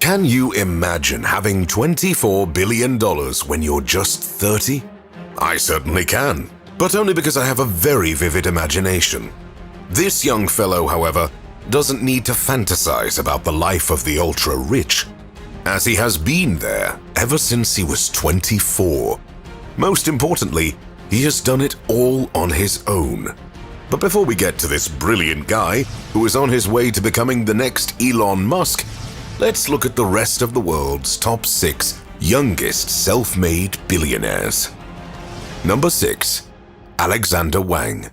Can you imagine having $24 billion when you're just 30? I certainly can, but only because I have a very vivid imagination. This young fellow, however, doesn't need to fantasize about the life of the ultra-rich, as he has been there ever since he was 24. Most importantly, he has done it all on his own. But before we get to this brilliant guy, who is on his way to becoming the next Elon Musk, let's look at the rest of the world's top 6 youngest self-made billionaires. Number 6. Alexander Wang.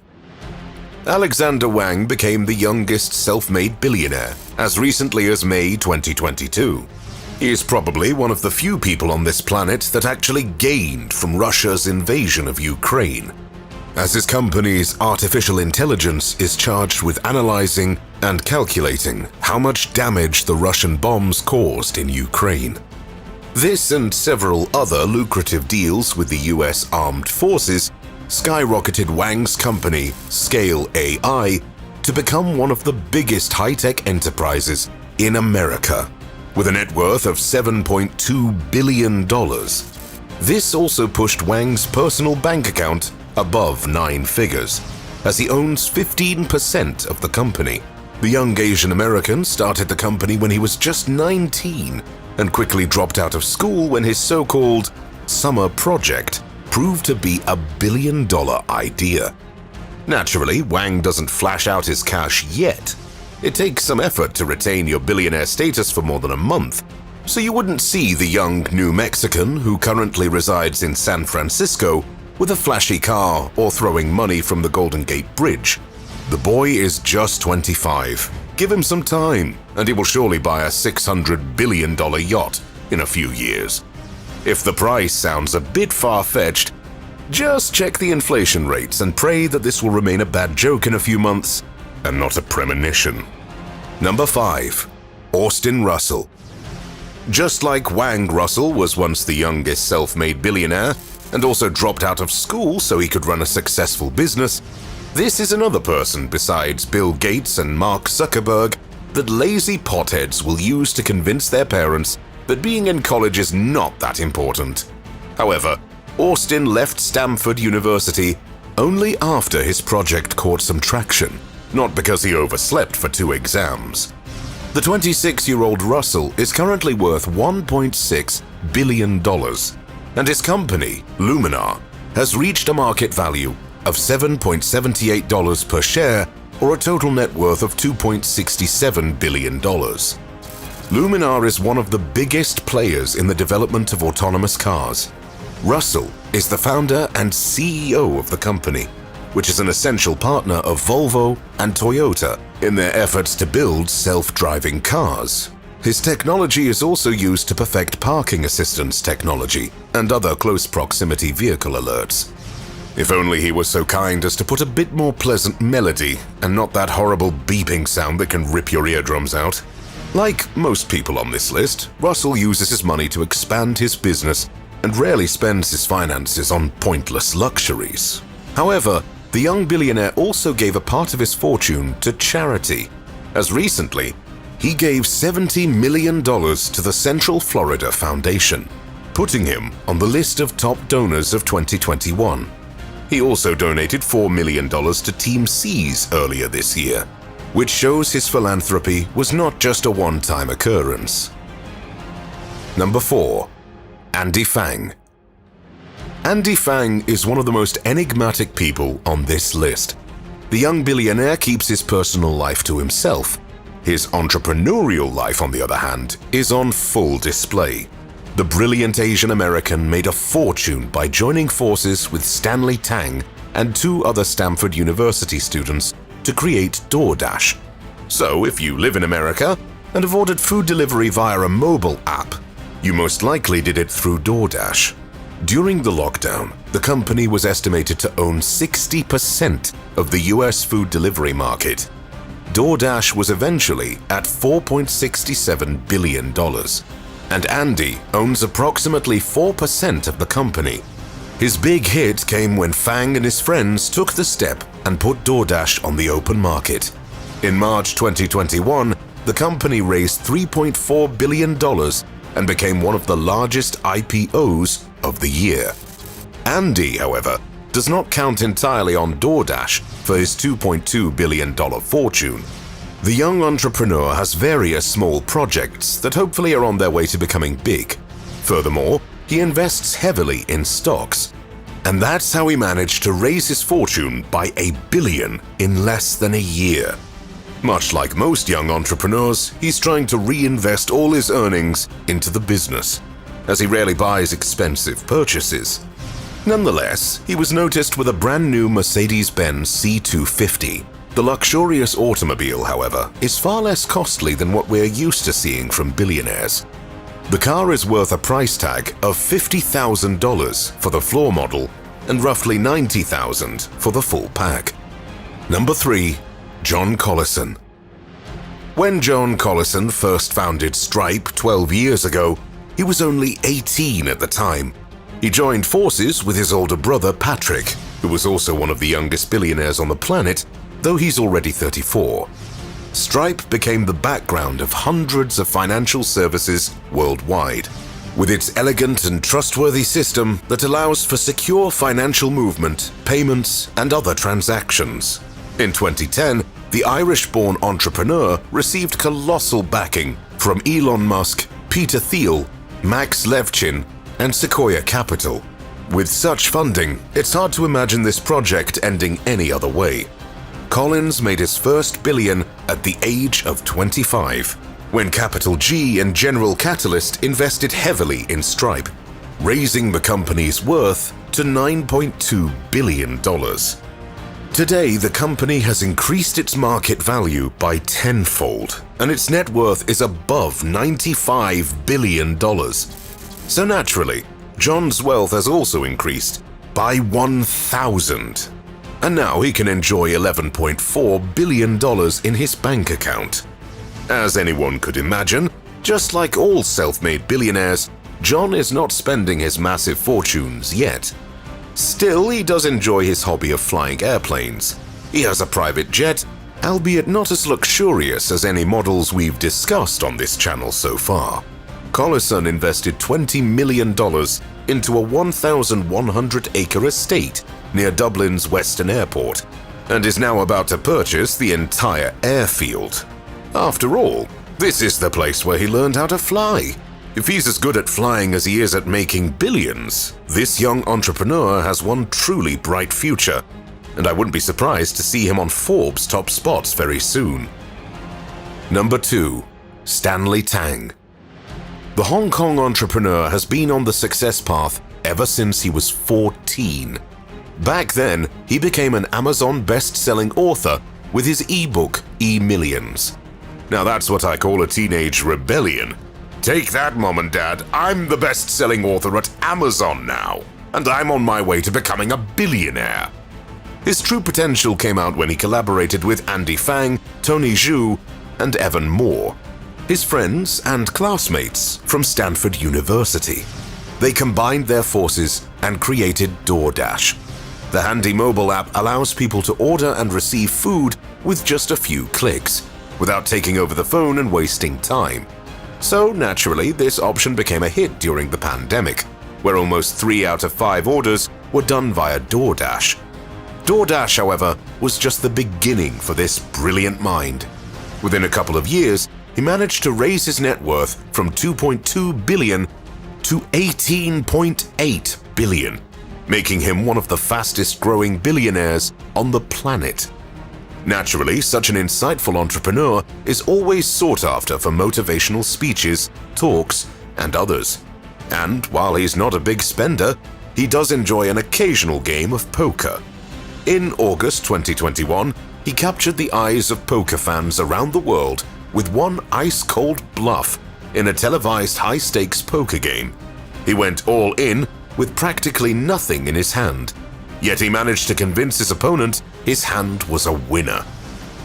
Alexander Wang became the youngest self-made billionaire as recently as May 2022. He is probably one of the few people on this planet that actually gained from Russia's invasion of Ukraine, as his company's artificial intelligence is charged with analyzing and calculating how much damage the Russian bombs caused in Ukraine. This and several other lucrative deals with the US Armed Forces skyrocketed Wang's company, Scale AI, to become one of the biggest high-tech enterprises in America, with a net worth of $7.2 billion. This also pushed Wang's personal bank account above 9 figures, as he owns 15% of the company. The young Asian American started the company when he was just 19 and quickly dropped out of school when his so-called summer project proved to be a billion-dollar idea. Naturally, Wang doesn't flash out his cash yet. It takes some effort to retain your billionaire status for more than a month, so you wouldn't see the young New Mexican who currently resides in San Francisco with a flashy car or throwing money from the Golden Gate Bridge. The boy is just 25. Give him some time, and he will surely buy a $600 billion yacht in a few years. If the price sounds a bit far-fetched, just check the inflation rates and pray that this will remain a bad joke in a few months and not a premonition. Number 5. Austin Russell. Just like Wang, Russell was once the youngest self-made billionaire and also dropped out of school so he could run a successful business, this is another person besides Bill Gates and Mark Zuckerberg that lazy potheads will use to convince their parents that being in college is not that important. However, Austin left Stanford University only after his project caught some traction, not because he overslept for 2 exams. The 26-year-old Russell is currently worth $1.6 billion, and his company, Luminar, has reached a market value of $7.78 per share, or a total net worth of $2.67 billion. Luminar is one of the biggest players in the development of autonomous cars. Russell is the founder and CEO of the company, which is an essential partner of Volvo and Toyota in their efforts to build self-driving cars. His technology is also used to perfect parking assistance technology and other close proximity vehicle alerts. If only he was so kind as to put a bit more pleasant melody and not that horrible beeping sound that can rip your eardrums out. Like most people on this list, Russell uses his money to expand his business and rarely spends his finances on pointless luxuries. However, the young billionaire also gave a part of his fortune to charity, as recently he gave $70 million to the Central Florida Foundation, putting him on the list of top donors of 2021. He also donated $4 million to Team C's earlier this year, which shows his philanthropy was not just a one-time occurrence. Number 4. Andy Fang. Andy Fang is one of the most enigmatic people on this list. The young billionaire keeps his personal life to himself. His entrepreneurial life, on the other hand, is on full display. The brilliant Asian American made a fortune by joining forces with Stanley Tang and 2 other Stanford University students to create DoorDash. So if you live in America and have ordered food delivery via a mobile app, you most likely did it through DoorDash. During the lockdown, the company was estimated to own 60% of the US food delivery market. DoorDash was eventually at $4.67 billion, and Andy owns approximately 4% of the company. His big hit came when Fang and his friends took the step and put DoorDash on the open market. In March 2021, the company raised $3.4 billion and became one of the largest IPOs of the year. Andy, however, does not count entirely on DoorDash for his $2.2 billion fortune. The young entrepreneur has various small projects that hopefully are on their way to becoming big. Furthermore, he invests heavily in stocks. And that's how he managed to raise his fortune by $1 billion in less than a year. Much like most young entrepreneurs, he's trying to reinvest all his earnings into the business, as he rarely buys expensive purchases. Nonetheless, he was noticed with a brand new Mercedes-Benz C250. The luxurious automobile, however, is far less costly than what we're used to seeing from billionaires. The car is worth a price tag of $50,000 for the floor model and roughly $90,000 for the full pack. Number 3. John Collison. When John Collison first founded Stripe 12 years ago, he was only 18 at the time. He joined forces with his older brother Patrick, who was also one of the youngest billionaires on the planet, though he's already 34. Stripe became the background of hundreds of financial services worldwide, with its elegant and trustworthy system that allows for secure financial movement, payments, and other transactions. In 2010, the Irish-born entrepreneur received colossal backing from Elon Musk, Peter Thiel, Max Levchin, and Sequoia Capital. With such funding, it's hard to imagine this project ending any other way. Collins made his first billion at the age of 25, when Capital G and General Catalyst invested heavily in Stripe, raising the company's worth to $9.2 billion. Today, the company has increased its market value by tenfold, and its net worth is above $95 billion. So naturally, John's wealth has also increased by 1,000. And now he can enjoy $11.4 billion in his bank account. As anyone could imagine, just like all self-made billionaires, John is not spending his massive fortunes yet. Still, he does enjoy his hobby of flying airplanes. He has a private jet, albeit not as luxurious as any models we've discussed on this channel so far. Collison invested $20 million into a 1,100-acre estate near Dublin's Western Airport, and is now about to purchase the entire airfield. After all, this is the place where he learned how to fly. If he's as good at flying as he is at making billions, this young entrepreneur has one truly bright future, and I wouldn't be surprised to see him on Forbes' top spots very soon. Number 2. Stanley Tang. The Hong Kong entrepreneur has been on the success path ever since he was 14. Back then, he became an Amazon best-selling author with his ebook, E-Millions. Now that's what I call a teenage rebellion. Take that, Mom and Dad, I'm the best-selling author at Amazon now, and I'm on my way to becoming a billionaire. His true potential came out when he collaborated with Andy Fang, Tony Zhu, and Evan Moore, his friends and classmates from Stanford University. They combined their forces and created DoorDash. The handy mobile app allows people to order and receive food with just a few clicks, without taking over the phone and wasting time. So naturally, this option became a hit during the pandemic, where almost 3 out of 5 orders were done via DoorDash. DoorDash, however, was just the beginning for this brilliant mind. Within a couple of years, he managed to raise his net worth from $2.2 billion to $18.8 billion, making him one of the fastest-growing billionaires on the planet. Naturally, such an insightful entrepreneur is always sought after for motivational speeches, talks, and others. And while he's not a big spender, he does enjoy an occasional game of poker. In August 2021, he captured the eyes of poker fans around the world with one ice-cold bluff in a televised high-stakes poker game. He went all in with practically nothing in his hand, yet he managed to convince his opponent his hand was a winner.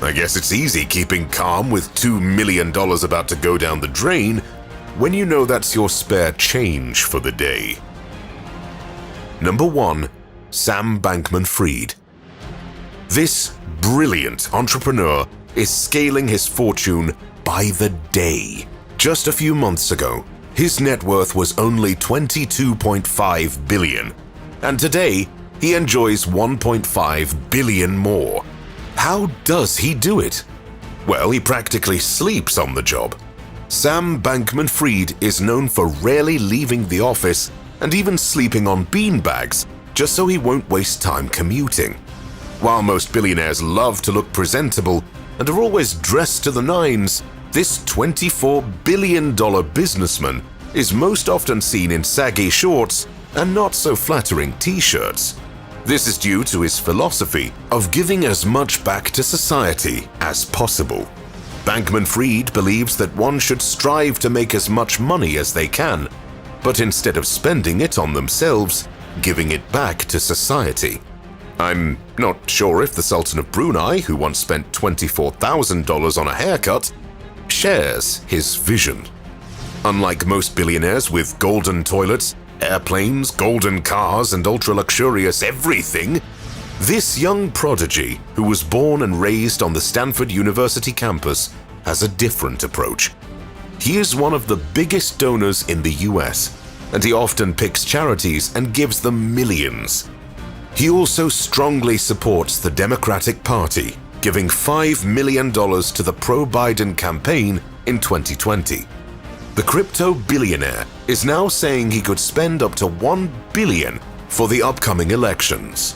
I guess it's easy keeping calm with $2 million about to go down the drain when you know that's your spare change for the day. Number 1. Sam Bankman-Fried. This brilliant entrepreneur is scaling his fortune by the day. Just a few months ago, his net worth was only $22.5 billion, and today he enjoys $1.5 billion more. How does he do it? Well, he practically sleeps on the job. Sam Bankman-Fried is known for rarely leaving the office and even sleeping on beanbags just so he won't waste time commuting. While most billionaires love to look presentable and are always dressed to the nines, this $24 billion businessman is most often seen in saggy shorts and not so flattering t-shirts. This is due to his philosophy of giving as much back to society as possible. Bankman-Fried believes that one should strive to make as much money as they can, but instead of spending it on themselves, giving it back to society. I'm not sure if the Sultan of Brunei, who once spent $24,000 on a haircut, shares his vision. Unlike most billionaires with golden toilets, airplanes, golden cars, and ultra-luxurious everything, this young prodigy, who was born and raised on the Stanford University campus, has a different approach. He is one of the biggest donors in the US, and he often picks charities and gives them millions. He also strongly supports the Democratic Party, giving $5 million to the pro-Biden campaign in 2020. The crypto billionaire is now saying he could spend up to $1 billion for the upcoming elections.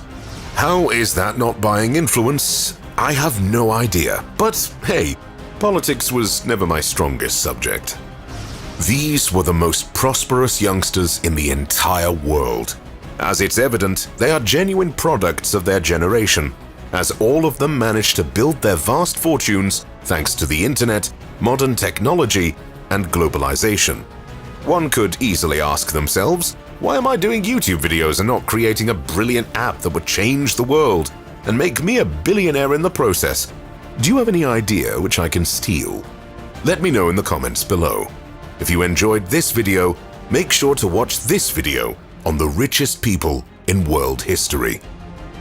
How is that not buying influence? I have no idea, but hey, politics was never my strongest subject. These were the most prosperous youngsters in the entire world. As it's evident, they are genuine products of their generation, as all of them managed to build their vast fortunes thanks to the internet, modern technology, and globalization. One could easily ask themselves, why am I doing YouTube videos and not creating a brilliant app that would change the world and make me a billionaire in the process? Do you have any idea which I can steal? Let me know in the comments below. If you enjoyed this video, make sure to watch this video on the richest people in world history.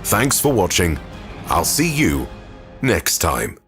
Thanks for watching. I'll see you next time.